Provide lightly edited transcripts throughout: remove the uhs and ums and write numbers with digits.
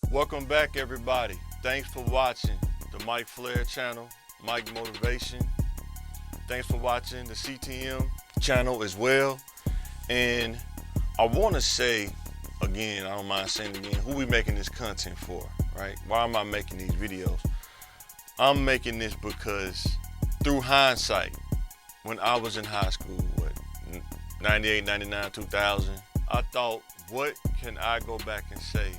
Welcome back, everybody. Thanks for watching the Mike Flair channel, Mike Motivation. Thanks for watching the CTM channel as well. And I want to say again, I don't mind saying it again, who we making this content for, right? Why am I making these videos? I'm making this because through hindsight, when I was in high school, 98, 99, 2000, I thought, what can I go back and say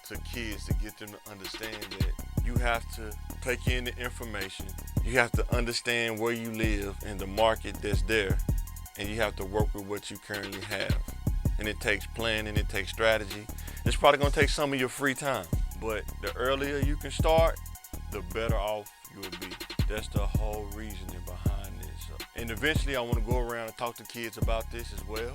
to kids to get them to understand that you have to take in the information, you have to understand where you live and the market that's there, and you have to work with what you currently have. And it takes planning, it takes strategy. It's probably gonna take some of your free time, but the earlier you can start, the better off you'll be. That's the whole reasoning behind this. And eventually I want to go around and talk to kids about this as well.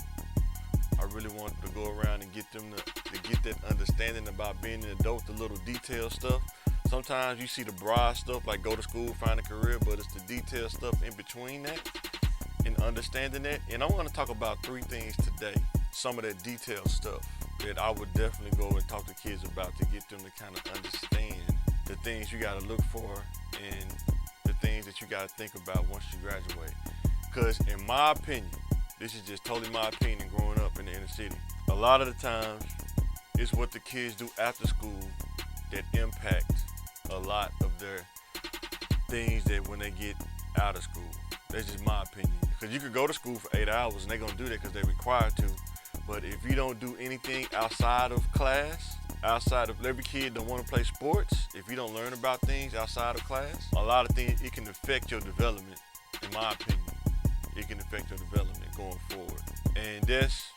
I really want to go around and get them to get that understanding about being an adult, the little detailed stuff. Sometimes you see the broad stuff like go to school, find a career, but it's the detailed stuff in between that and understanding that. And I'm going to talk about 3 things today, some of that detailed stuff that I would definitely go and talk to kids about to get them to kind of understand the things you got to look for and the things that you got to think about once you graduate. Because in my opinion, this is just totally my opinion growing up in the inner city, a lot of the times it's what the kids do after school that impact a lot of their things that when they get out of school. That's just my opinion. Because you could go to school for 8 hours and they're going to do that because they're required to. But if you don't do anything outside of class, outside of every kid don't want to play sports, if you don't learn about things outside of class, a lot of things, it can affect your development, in my opinion. It can affect your development going forward. And that's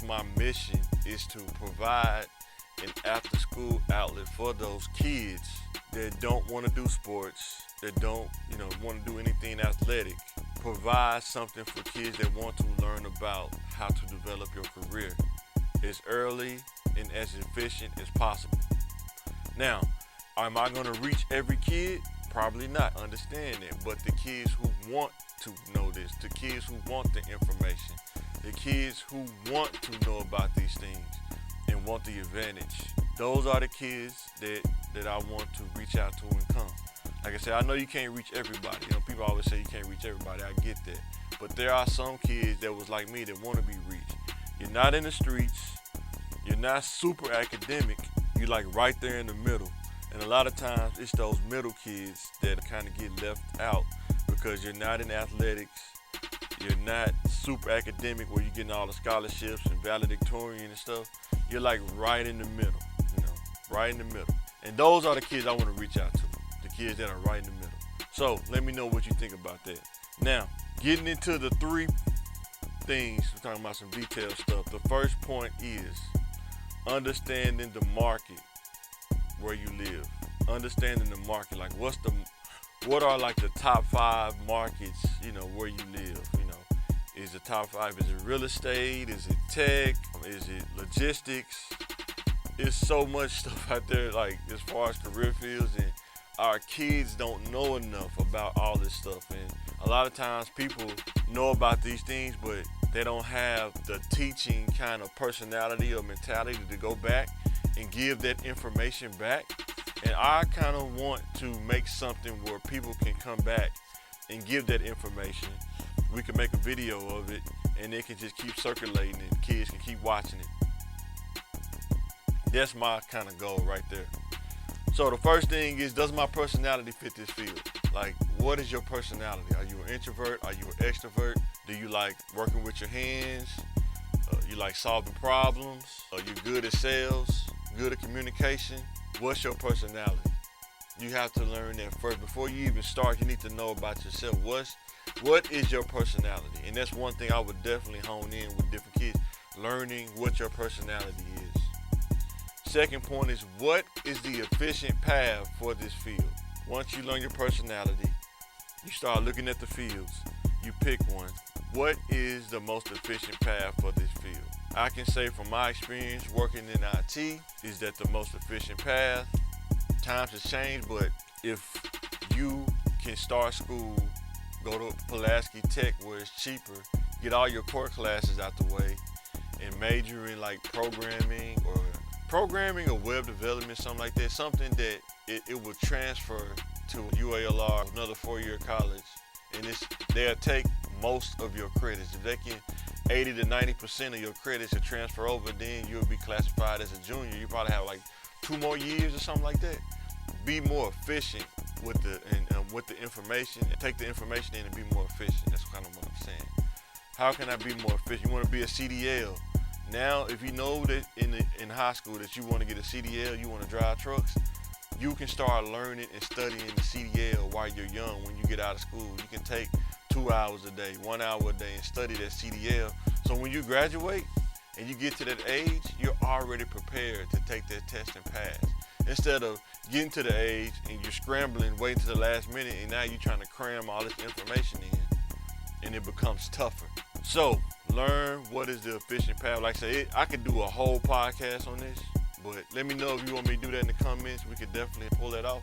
my mission, is to provide an after school outlet for those kids that don't want to do sports, that don't, want to do anything athletic. Provide something for kids that want to learn about how to develop your career as early and as efficient as possible. Now, am I going to reach every kid? Probably not. Understand that. But the kids who want to know this, the kids who want the information, the kids who want to know about these things and want the advantage, those are the kids that I want to reach out to and come. Like I said, I know you can't reach everybody. People always say you can't reach everybody. I get that. But there are some kids that was like me that want to be reached. You're not in the streets. You're not super academic. You're like right there in the middle. And a lot of times it's those middle kids that kind of get left out because you're not in athletics. You're not super academic where you're getting all the scholarships and valedictorian and stuff. You're like right in the middle, right in the middle. And those are the kids I want to reach out to, the kids that are right in the middle. So let me know what you think about that. Now, getting into the 3 things, we're talking about some detailed stuff. The first point is understanding the market where you live. Understanding the market, like what are like the top 5 markets, where you live, Is the top 5, is it real estate? Is it tech? Is it logistics? There's so much stuff out there, like as far as career fields, and our kids don't know enough about all this stuff. And a lot of times people know about these things, but they don't have the teaching kind of personality or mentality to go back and give that information back. And I kind of want to make something where people can come back and give that information. We can make a video of it and it can just keep circulating and kids can keep watching it. That's my kind of goal right there. So the first thing is, does my personality fit this field? Like, what is your personality? Are you an introvert? Are you an extrovert? Do you like working with your hands? You like solving problems? Are you good at sales? Good at communication? What's your personality? You have to learn that first. Before you even start, you need to know about yourself. What is your personality? And that's one thing I would definitely hone in with different kids, learning what your personality is. Second point is, what is the efficient path for this field? Once you learn your personality, you start looking at the fields, you pick one. What is the most efficient path for this field? I can say from my experience working in IT is that the most efficient path. Times have changed, but if you can start school, go to Pulaski Tech where it's cheaper, get all your core classes out the way, and major in like programming or Programming or web development, something like that, something that it will transfer to UALR, another 4-year college, and they'll take most of your credits. If they can 80 to 90% of your credits to transfer over, then you'll be classified as a junior. You probably have like 2 more years or something like that. Be more efficient with the information, and take the information in and be more efficient. That's kind of what I'm saying. How can I be more efficient? You want to be a CDL. Now, if you know that in high school that you want to get a CDL, you want to drive trucks, you can start learning and studying the CDL while you're young. When you get out of school, you can take 2 hours a day, 1 hour a day, and study that CDL. So when you graduate and you get to that age, you're already prepared to take that test and pass. Instead of getting to the age and you're scrambling, waiting to the last minute, and now you're trying to cram all this information in, and it becomes tougher. So learn what is the efficient path. Like I said, I could do a whole podcast on this, but let me know if you want me to do that in the comments. We could definitely pull that off.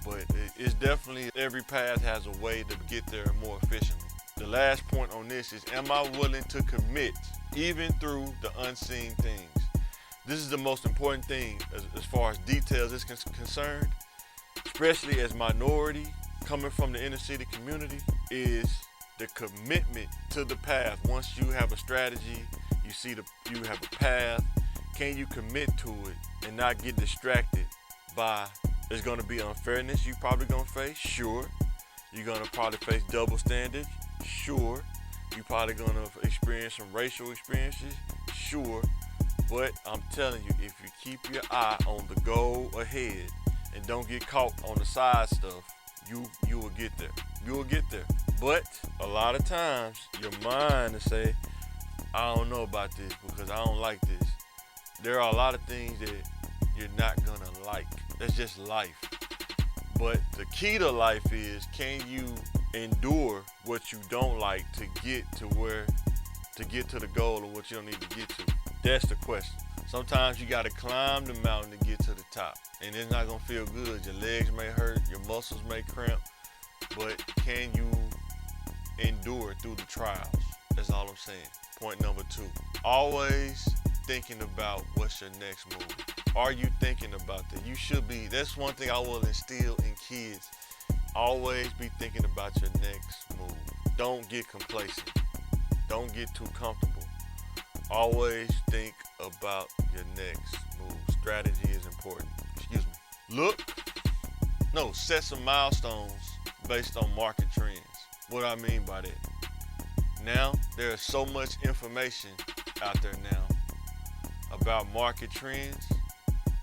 But it's definitely, every path has a way to get there more efficiently. The last point on this is, am I willing to commit even through the unseen things? This is the most important thing as far as details is concerned, especially as minority coming from the inner city community, is the commitment to the path. Once you have a strategy, you have a path, can you commit to it and not get distracted by, there's going to be unfairness you're probably going to face? Sure. You're going to probably face double standards? Sure. You're probably going to experience some racial experiences? Sure. But I'm telling you, if you keep your eye on the goal ahead and don't get caught on the side stuff, you will get there. You will get there. But a lot of times, your mind will say, I don't know about this because I don't like this. There are a lot of things that you're not gonna like. That's just life. But the key to life is, can you endure what you don't like to get to the goal of what you don't need to get to? That's the question. Sometimes you gotta climb the mountain to get to the top, and it's not gonna feel good. Your legs may hurt, your muscles may cramp, but can you endure through the trials? That's all I'm saying. Point number 2, always thinking about what's your next move. Are you thinking about that? You should be. That's one thing I will instill in kids. Always be thinking about your next move. Don't get complacent. Don't get too comfortable. Always think about your next move. Strategy is important. Set some milestones based on market trends. What I mean by that? Now, there is so much information out there now about market trends.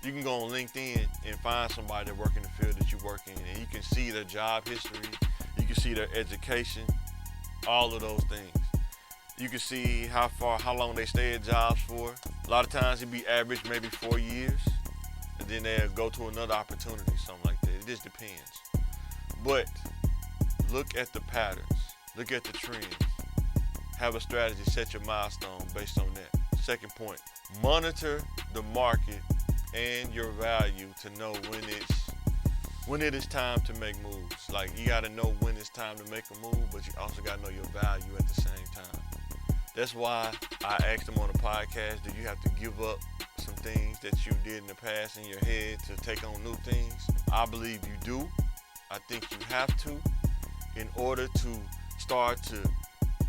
You can go on LinkedIn and find somebody that works in the field that you work in, and you can see their job history, you can see their education, all of those things. You can see how long they stay at jobs for. A lot of times it'd be average maybe 4 years, and then they'll go to another opportunity, something like that. It just depends. But look at the patterns, look at the trends. Have a strategy, set your milestone based on that. Second point, monitor the market and your value to know when it is time to make moves. Like, you gotta know when it's time to make a move, but you also gotta know your value at the same time. That's why I asked them on the podcast, do you have to give up some things that you did in the past in your head to take on new things? I believe you do. I think you have to, in order to start to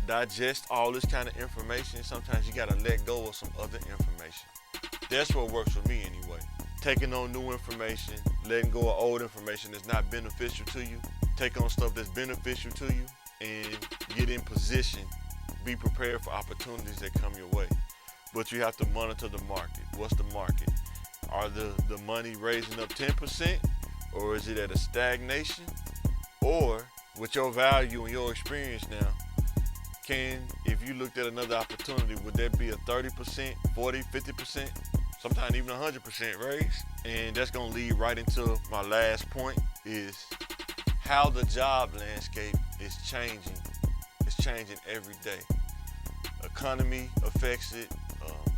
digest all this kind of information. Sometimes you gotta let go of some other information. That's what works for me anyway. Taking on new information, letting go of old information that's not beneficial to you. Take on stuff that's beneficial to you and get in position. Be prepared for opportunities that come your way. But you have to monitor the market. What's the market? Are the money raising up 10%? Or is it at a stagnation? Or with your value and your experience now, if you looked at another opportunity, would that be a 30%, 40, 50%, sometimes even 100% raise? And that's gonna lead right into my last point, is how the job landscape is changing. It's changing every day. Economy affects it.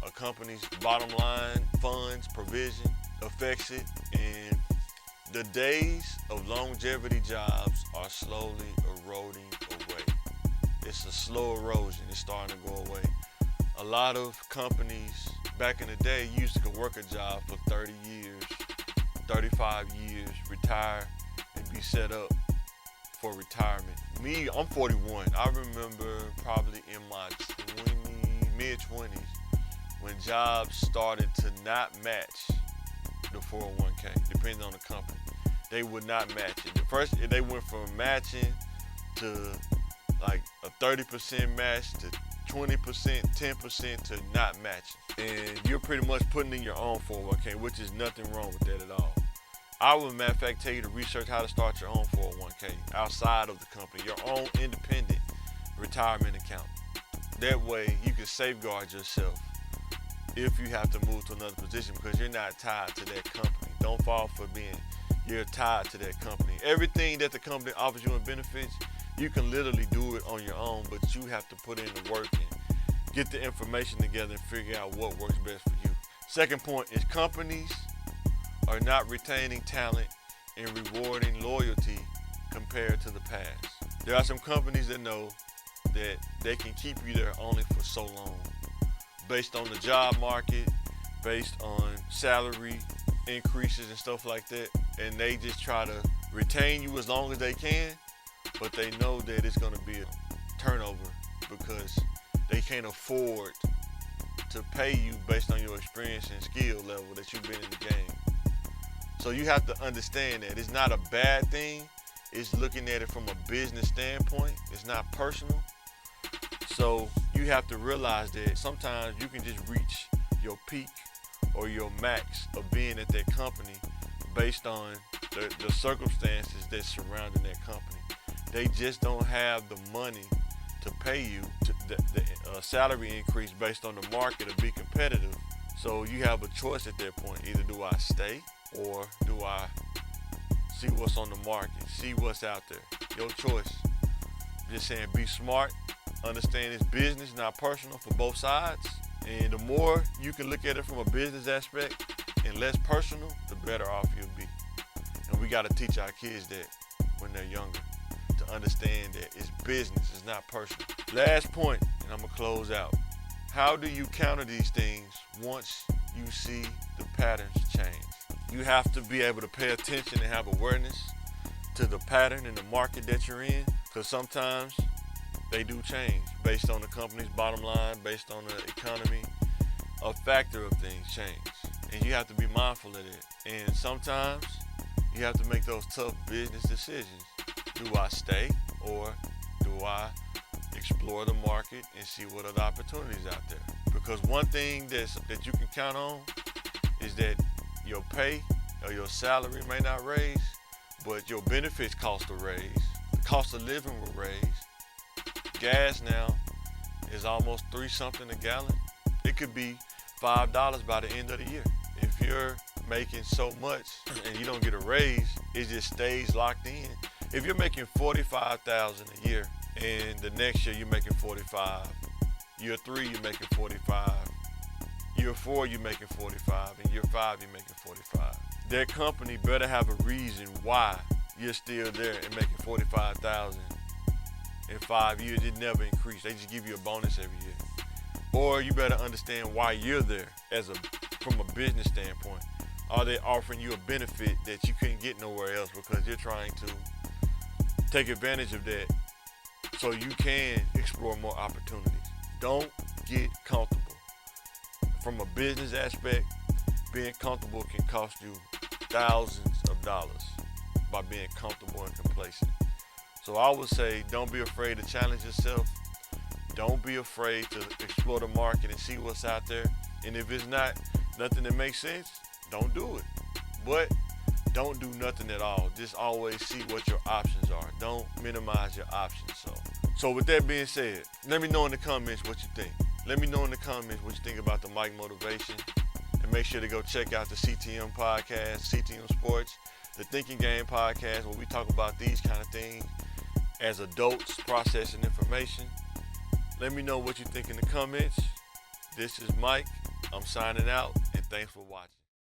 A company's bottom line, funds, provision affects it. And the days of longevity jobs are slowly eroding away. It's a slow erosion. It's starting to go away. A lot of companies Back in the day, you used to go work a job for 30 years, 35 years, retire, and be set up for retirement. Me, I'm 41. I remember probably in my mid-20s when jobs started to not match the 401k, depending on the company. They would not match it. First, they went from matching to like a 30% match to 20%, 10% to not matching. And you're pretty much putting in your own 401k, which is nothing wrong with that at all. I would, matter of fact, tell you to research how to start your own 401k outside of the company, your own independent retirement account. That way, you can safeguard yourself if you have to move to another position because you're not tied to that company. Don't fall for being you're tied to that company. Everything that the company offers you in benefits, you can literally do it on your own, but you have to put in the work and get the information together and figure out what works best for you. Second point is companies are not retaining talent and rewarding loyalty compared to the past. There are some companies that know that they can keep you there only for so long based on the job market, based on salary increases and stuff like that, and they just try to retain you as long as they can, but they know that it's going to be a turnover because they can't afford to pay you based on your experience and skill level that you've been in the game. So you have to understand that it's not a bad thing. It's looking at it from a business standpoint. It's not personal. So you have to realize that sometimes you can just reach your peak or your max of being at that company based on the circumstances that surrounding that company. They just don't have the money to pay you the salary increase based on the market to be competitive. So you have a choice at that point. Either do I stay or do I see what's on the market, see what's out there. Your choice. Just saying, be smart, understand it's business, not personal for both sides. And the more you can look at it from a business aspect and less personal, the better off you'll be. And we got to teach our kids that when they're younger, to understand that it's business, it's not personal. Last point, and I'm going to close out. How do you counter these things once you see the patterns change? You have to be able to pay attention and have awareness to the pattern and the market that you're in, because sometimes they do change based on the company's bottom line, based on the economy. A factor of things change, and you have to be mindful of it. And sometimes you have to make those tough business decisions. Do I stay or do I explore the market and see what other opportunities out there? Because one thing that you can count on is that your pay or your salary may not raise, but your benefits cost will raise. The cost of living will raise. Gas now is almost $3 something a gallon. It could be $5 by the end of the year. If you're making so much and you don't get a raise, it just stays locked in. If you're making $45,000 a year and the next year you're making 45, year 3 you're making 45, year 4 you're making 45, and year 5 you're making 45. That company better have a reason why you're still there and making 45,000 in 5 years. It never increased. They just give you a bonus every year. Or you better understand why you're there from a business standpoint. Are they offering you a benefit that you couldn't get nowhere else because you're trying to take advantage of that so you can explore more opportunities? Don't get comfortable. From a business aspect, being comfortable can cost you thousands of dollars by being comfortable and complacent. So I would say don't be afraid to challenge yourself. Don't be afraid to explore the market and see what's out there. And if it's not nothing that makes sense, don't do it. But don't do nothing at all. Just always see what your options are. Don't minimize your options. So with that being said, let me know in the comments what you think. Let me know in the comments what you think about the Mike Motivation. And make sure to go check out the CTM podcast, CTM Sports, the Thinking Game podcast, where we talk about these kind of things as adults processing information. Let me know what you think in the comments. This is Mike. I'm signing out, and thanks for watching.